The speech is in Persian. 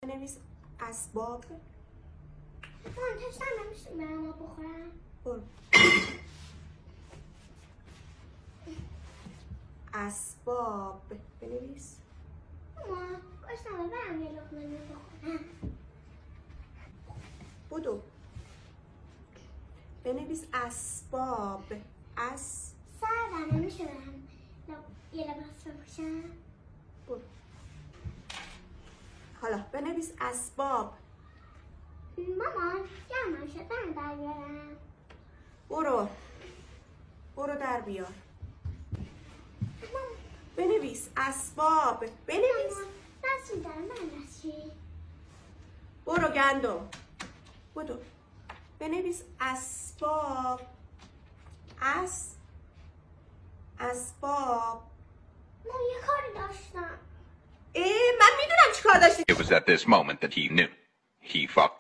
بنویس اسباب. من تشتم نمیشه برام بخورم. برو. اسباب بنویس. مامان گوشتم برام یه لقمه بخورم. بدو. بنویس اسباب. سردم نمیشه برام یه لباس بپوشم. برو. حالا بنویس اسباب. مامان گرمم شد برام در بیارم. برو در بیار. بنویس اسباب. بنویس. دستون دارم من دستی. برو گندم. بدو. بنویس اسباب. اسباب. من یه کاری داشتم. من میدونم چی کار داشتی. It was at this moment that he knew. He fucked